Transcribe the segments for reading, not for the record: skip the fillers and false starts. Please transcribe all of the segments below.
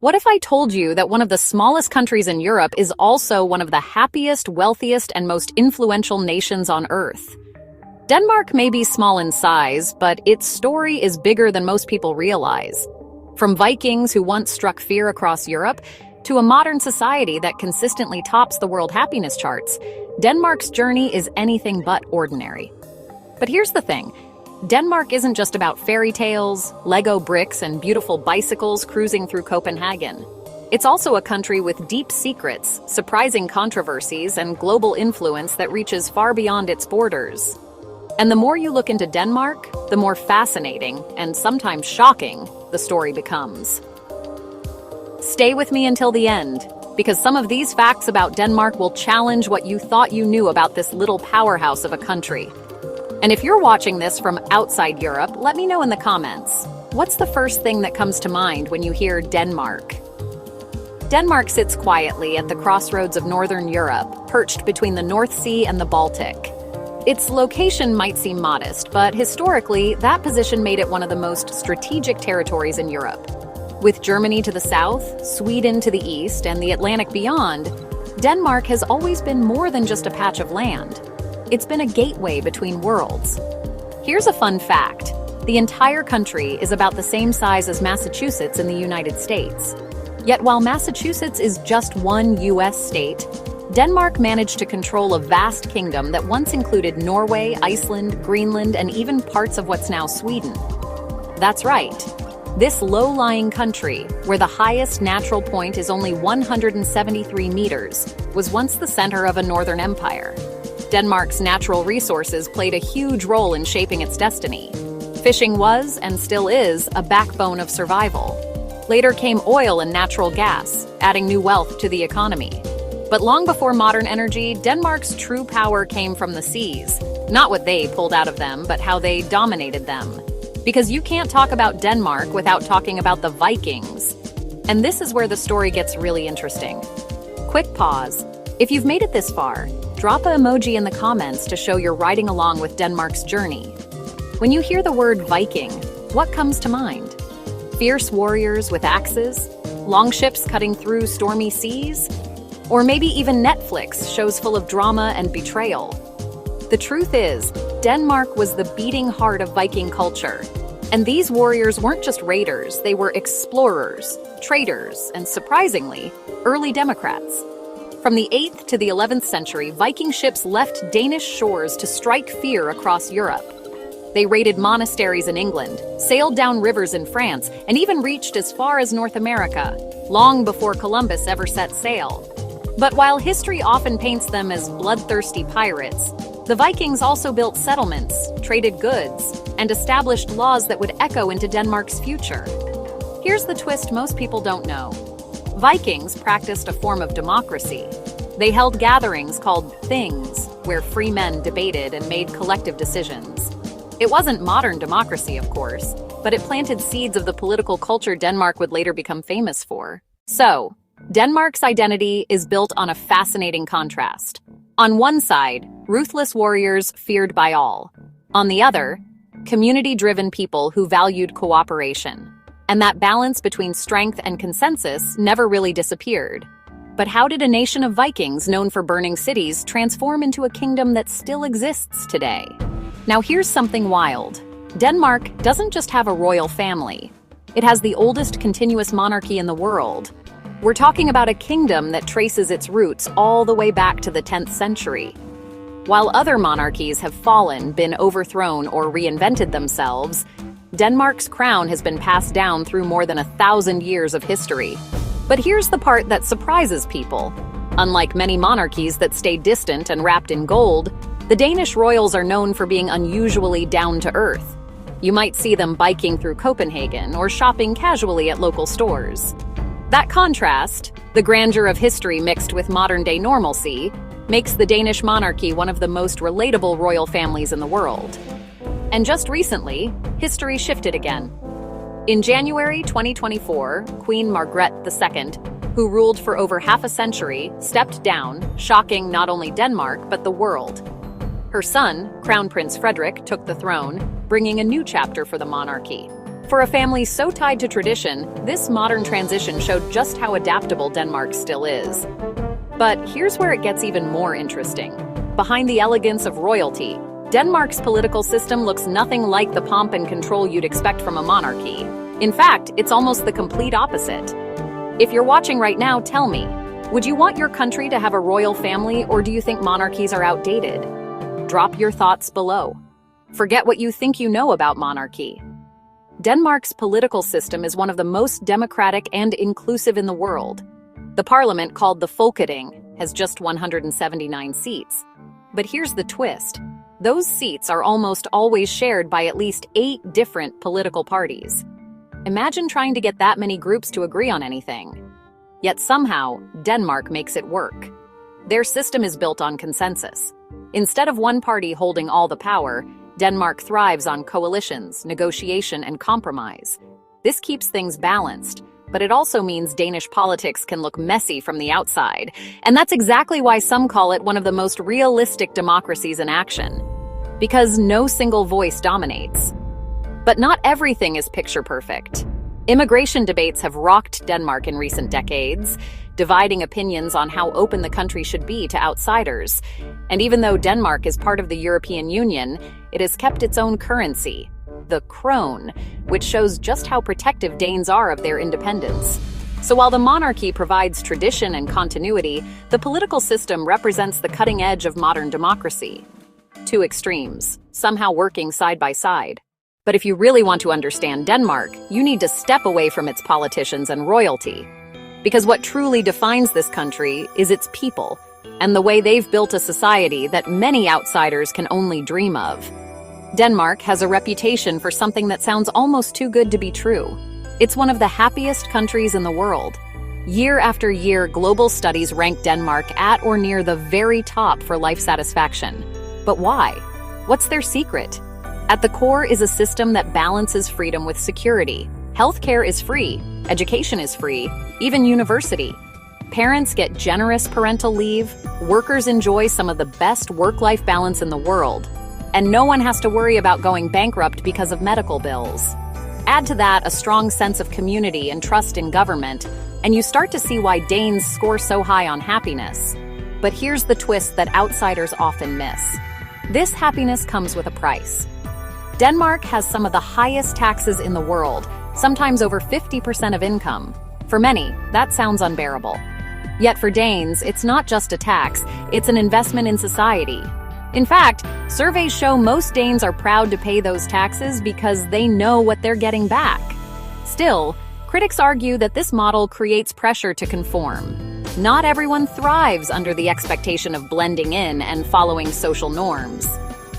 What if I told you that one of the smallest countries in Europe is also one of the happiest, wealthiest, and most influential nations on Earth? Denmark may be small in size, but its story is bigger than most people realize. From Vikings who once struck fear across Europe, to a modern society that consistently tops the world happiness charts, Denmark's journey is anything but ordinary. But here's the thing. Denmark isn't just about fairy tales, Lego bricks, and beautiful bicycles cruising through Copenhagen. It's also a country with deep secrets, surprising controversies, and global influence that reaches far beyond its borders. And the more you look into Denmark, the more fascinating, and sometimes shocking, the story becomes. Stay with me until the end, because some of these facts about Denmark will challenge what you thought you knew about this little powerhouse of a country. And if you're watching this from outside Europe, let me know in the comments. What's the first thing that comes to mind when you hear Denmark? Denmark sits quietly at the crossroads of Northern Europe, perched between the North Sea and the Baltic. Its location might seem modest, but historically, that position made it one of the most strategic territories in Europe. With Germany to the south, Sweden to the east, and the Atlantic beyond, Denmark has always been more than just a patch of land. It's been a gateway between worlds. Here's a fun fact. The entire country is about the same size as Massachusetts in the United States. Yet while Massachusetts is just one U.S. state, Denmark managed to control a vast kingdom that once included Norway, Iceland, Greenland, and even parts of what's now Sweden. That's right. This low-lying country, where the highest natural point is only 173 meters, was once the center of a northern empire. Denmark's natural resources played a huge role in shaping its destiny. Fishing was, and still is, a backbone of survival. Later came oil and natural gas, adding new wealth to the economy. But long before modern energy, Denmark's true power came from the seas. Not what they pulled out of them, but how they dominated them. Because you can't talk about Denmark without talking about the Vikings. And this is where the story gets really interesting. Quick pause. If you've made it this far, drop an emoji in the comments to show you're riding along with Denmark's journey. When you hear the word Viking, what comes to mind? Fierce warriors with axes? Longships cutting through stormy seas? Or maybe even Netflix shows full of drama and betrayal? The truth is, Denmark was the beating heart of Viking culture. And these warriors weren't just raiders, they were explorers, traders, and surprisingly, early Democrats. From the 8th to the 11th century, Viking ships left Danish shores to strike fear across Europe. They raided monasteries in England, sailed down rivers in France, and even reached as far as North America, long before Columbus ever set sail. But while history often paints them as bloodthirsty pirates, the Vikings also built settlements, traded goods, and established laws that would echo into Denmark's future. Here's the twist most people don't know. Vikings practiced a form of democracy. They held gatherings called things, where free men debated and made collective decisions. It wasn't modern democracy, of course, but it planted seeds of the political culture Denmark would later become famous for. So, Denmark's identity is built on a fascinating contrast. On one side, ruthless warriors feared by all. On the other, community-driven people who valued cooperation. And that balance between strength and consensus never really disappeared. But how did a nation of Vikings known for burning cities transform into a kingdom that still exists today? Now here's something wild. Denmark doesn't just have a royal family. It has the oldest continuous monarchy in the world. We're talking about a kingdom that traces its roots all the way back to the 10th century. While other monarchies have fallen, been overthrown, or reinvented themselves, Denmark's crown has been passed down through more than 1,000 years of history. But here's the part that surprises people. Unlike many monarchies that stay distant and wrapped in gold, the Danish royals are known for being unusually down-to-earth. You might see them biking through Copenhagen or shopping casually at local stores. That contrast, the grandeur of history mixed with modern-day normalcy, makes the Danish monarchy one of the most relatable royal families in the world. And just recently, history shifted again. In January 2024, Queen Margrethe II, who ruled for over half a century, stepped down, shocking not only Denmark but the world. Her son, Crown Prince Frederik, took the throne, bringing a new chapter for the monarchy. For a family so tied to tradition, this modern transition showed just how adaptable Denmark still is. But here's where it gets even more interesting. Behind the elegance of royalty, Denmark's political system looks nothing like the pomp and control you'd expect from a monarchy. In fact, it's almost the complete opposite. If you're watching right now, tell me, would you want your country to have a royal family, or do you think monarchies are outdated? Drop your thoughts below. Forget what you think you know about monarchy. Denmark's political system is one of the most democratic and inclusive in the world. The parliament, called the Folketing, has just 179 seats. But here's the twist. Those seats are almost always shared by at least 8 different political parties. Imagine trying to get that many groups to agree on anything. Yet somehow, Denmark makes it work. Their system is built on consensus. Instead of one party holding all the power, Denmark thrives on coalitions, negotiation, and compromise. This keeps things balanced, but it also means Danish politics can look messy from the outside. And that's exactly why some call it one of the most realistic democracies in action. Because no single voice dominates. But not everything is picture perfect. Immigration debates have rocked Denmark in recent decades, dividing opinions on how open the country should be to outsiders. And even though Denmark is part of the European Union, it has kept its own currency, the krone, which shows just how protective Danes are of their independence. So while the monarchy provides tradition and continuity, the political system represents the cutting edge of modern democracy. Two extremes, somehow working side by side. But if you really want to understand Denmark, you need to step away from its politicians and royalty. Because what truly defines this country is its people, and the way they've built a society that many outsiders can only dream of. Denmark has a reputation for something that sounds almost too good to be true. It's one of the happiest countries in the world. Year after year, global studies rank Denmark at or near the very top for life satisfaction. But why? What's their secret? At the core is a system that balances freedom with security. Healthcare is free, education is free, even university. Parents get generous parental leave, workers enjoy some of the best work-life balance in the world, and no one has to worry about going bankrupt because of medical bills. Add to that a strong sense of community and trust in government, and you start to see why Danes score so high on happiness. But here's the twist that outsiders often miss. This happiness comes with a price. Denmark has some of the highest taxes in the world, sometimes over 50% of income. For many, that sounds unbearable. Yet for Danes, it's not just a tax, it's an investment in society. In fact, surveys show most Danes are proud to pay those taxes because they know what they're getting back. Still, critics argue that this model creates pressure to conform. Not everyone thrives under the expectation of blending in and following social norms.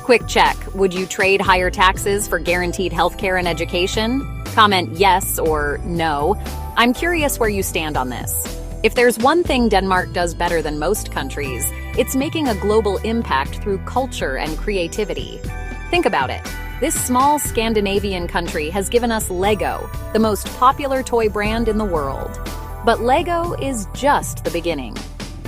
Quick check, would you trade higher taxes for guaranteed healthcare and education? Comment yes or no. I'm curious where you stand on this. If there's one thing Denmark does better than most countries, it's making a global impact through culture and creativity. Think about it. This small Scandinavian country has given us Lego, the most popular toy brand in the world. But Lego is just the beginning.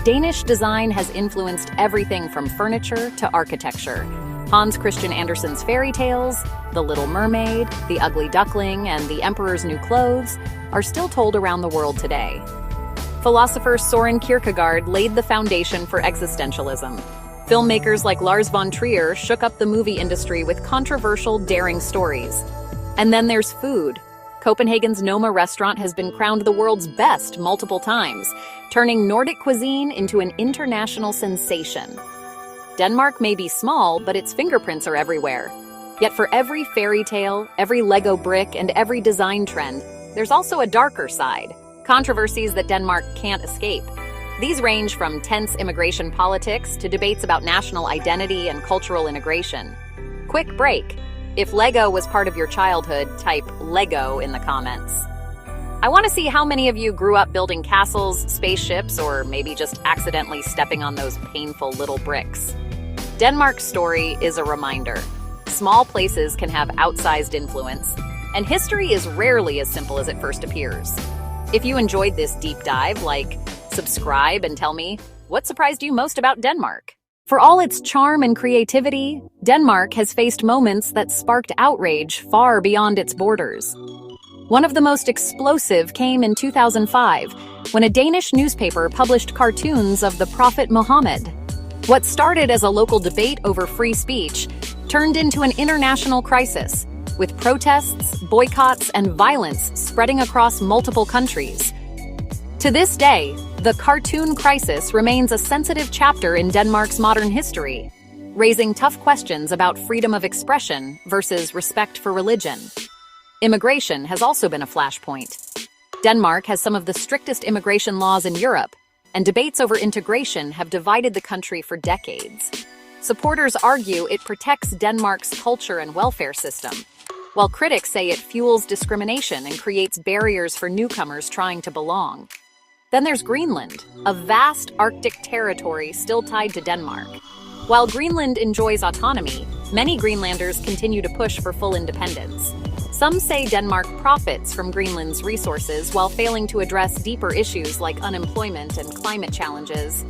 Danish design has influenced everything from furniture to architecture. Hans Christian Andersen's fairy tales, The Little Mermaid, The Ugly Duckling, and The Emperor's New Clothes are still told around the world today. Philosopher Søren Kierkegaard laid the foundation for existentialism. Filmmakers like Lars von Trier shook up the movie industry with controversial, daring stories. And then there's food. Copenhagen's Noma restaurant has been crowned the world's best multiple times, turning Nordic cuisine into an international sensation. Denmark may be small, but its fingerprints are everywhere. Yet for every fairy tale, every Lego brick, and every design trend, there's also a darker side. Controversies that Denmark can't escape. These range from tense immigration politics to debates about national identity and cultural integration. Quick break. If Lego was part of your childhood, type Lego in the comments. I want to see how many of you grew up building castles, spaceships, or maybe just accidentally stepping on those painful little bricks. Denmark's story is a reminder. Small places can have outsized influence, and history is rarely as simple as it first appears. If you enjoyed this deep dive, subscribe and tell me what surprised you most about Denmark. For all its charm and creativity, Denmark has faced moments that sparked outrage far beyond its borders. One of the most explosive came in 2005, when a Danish newspaper published cartoons of the Prophet Muhammad. What started as a local debate over free speech turned into an international crisis, with protests, boycotts, and violence spreading across multiple countries. To this day, the cartoon crisis remains a sensitive chapter in Denmark's modern history, raising tough questions about freedom of expression versus respect for religion. Immigration has also been a flashpoint. Denmark has some of the strictest immigration laws in Europe, and debates over integration have divided the country for decades. Supporters argue it protects Denmark's culture and welfare system, while critics say it fuels discrimination and creates barriers for newcomers trying to belong. Then there's Greenland, a vast Arctic territory still tied to Denmark. While Greenland enjoys autonomy, many Greenlanders continue to push for full independence. Some say Denmark profits from Greenland's resources while failing to address deeper issues like unemployment and climate challenges.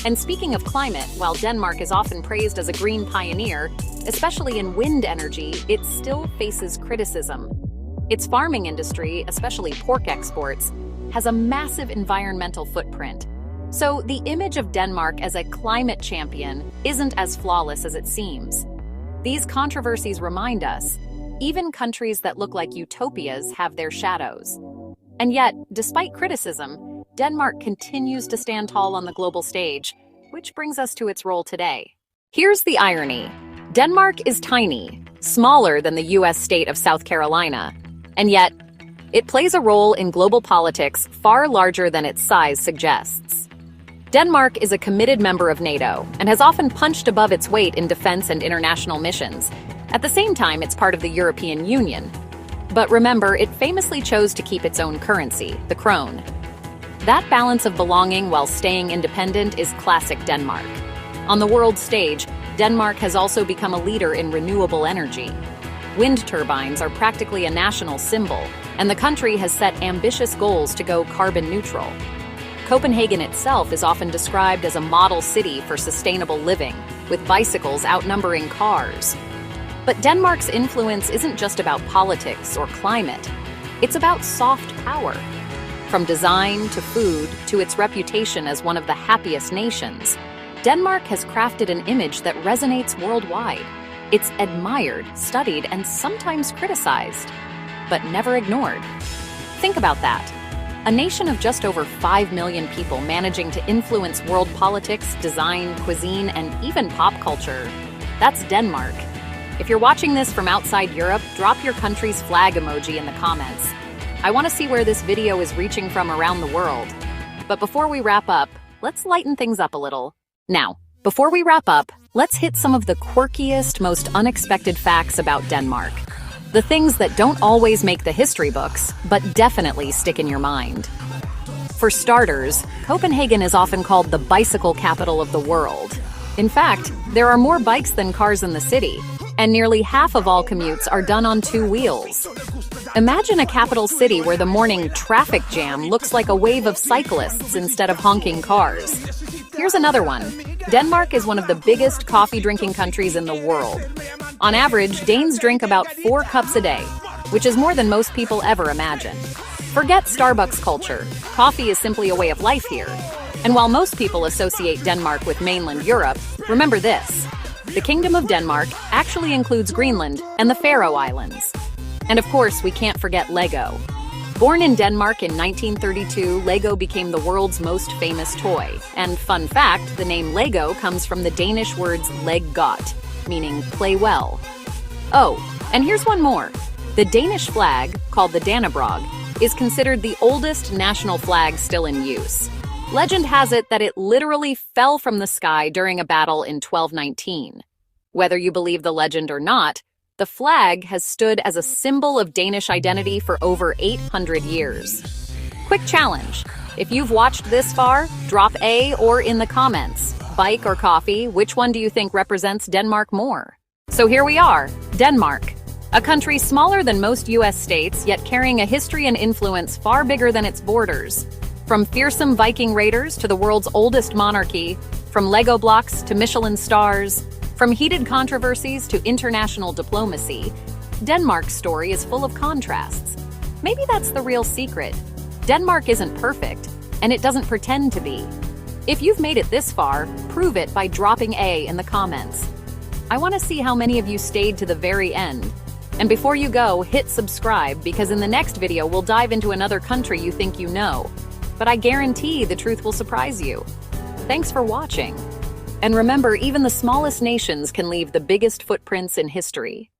And speaking of climate, while Denmark is often praised as a green pioneer, especially in wind energy, it still faces criticism. Its farming industry, especially pork exports, has a massive environmental footprint. So the image of Denmark as a climate champion isn't as flawless as it seems. These controversies remind us, even countries that look like utopias have their shadows. And yet, despite criticism, Denmark continues to stand tall on the global stage, which brings us to its role today. Here's the irony. Denmark is tiny, smaller than the US state of South Carolina, and yet, it plays a role in global politics far larger than its size suggests. Denmark is a committed member of NATO and has often punched above its weight in defense and international missions. At the same time, it's part of the European Union. But remember, it famously chose to keep its own currency, the krone. That balance of belonging while staying independent is classic Denmark. On the world stage, Denmark has also become a leader in renewable energy. Wind turbines are practically a national symbol, and the country has set ambitious goals to go carbon neutral. Copenhagen itself is often described as a model city for sustainable living, with bicycles outnumbering cars. But Denmark's influence isn't just about politics or climate. It's about soft power. From design to food to its reputation as one of the happiest nations, Denmark has crafted an image that resonates worldwide. It's admired, studied, and sometimes criticized, but never ignored. Think about that. A nation of just over 5 million people managing to influence world politics, design, cuisine, and even pop culture. That's Denmark. If you're watching this from outside Europe, drop your country's flag emoji in the comments. I want to see where this video is reaching from around the world. But before we wrap up, let's lighten things up a little. Now, before we wrap up, let's hit some of the quirkiest, most unexpected facts about Denmark. The things that don't always make the history books, but definitely stick in your mind. For starters, Copenhagen is often called the bicycle capital of the world. In fact, there are more bikes than cars in the city, and nearly half of all commutes are done on 2 wheels. Imagine a capital city where the morning traffic jam looks like a wave of cyclists instead of honking cars. Here's another one. Denmark is one of the biggest coffee-drinking countries in the world. On average, Danes drink about 4 cups a day, which is more than most people ever imagine. Forget Starbucks culture. Coffee is simply a way of life here. And while most people associate Denmark with mainland Europe, remember this. The Kingdom of Denmark actually includes Greenland and the Faroe Islands. And of course, we can't forget Lego. Born in Denmark in 1932, Lego became the world's most famous toy. And fun fact, the name Lego comes from the Danish words leg godt, meaning play well. Oh, and here's one more. The Danish flag, called the Dannebrog, is considered the oldest national flag still in use. Legend has it that it literally fell from the sky during a battle in 1219. Whether you believe the legend or not, the flag has stood as a symbol of Danish identity for over 800 years. Quick challenge. If you've watched this far, drop A or in the comments. Bike or coffee, which one do you think represents Denmark more? So here we are, Denmark. A country smaller than most US states, yet carrying a history and influence far bigger than its borders. From fearsome Viking raiders to the world's oldest monarchy, from Lego blocks to Michelin stars, from heated controversies to international diplomacy, Denmark's story is full of contrasts. Maybe that's the real secret. Denmark isn't perfect, and it doesn't pretend to be. If you've made it this far, prove it by dropping A in the comments. I want to see how many of you stayed to the very end. And before you go, hit subscribe, because in the next video we'll dive into another country you think you know. But I guarantee the truth will surprise you. Thanks for watching. And remember, even the smallest nations can leave the biggest footprints in history.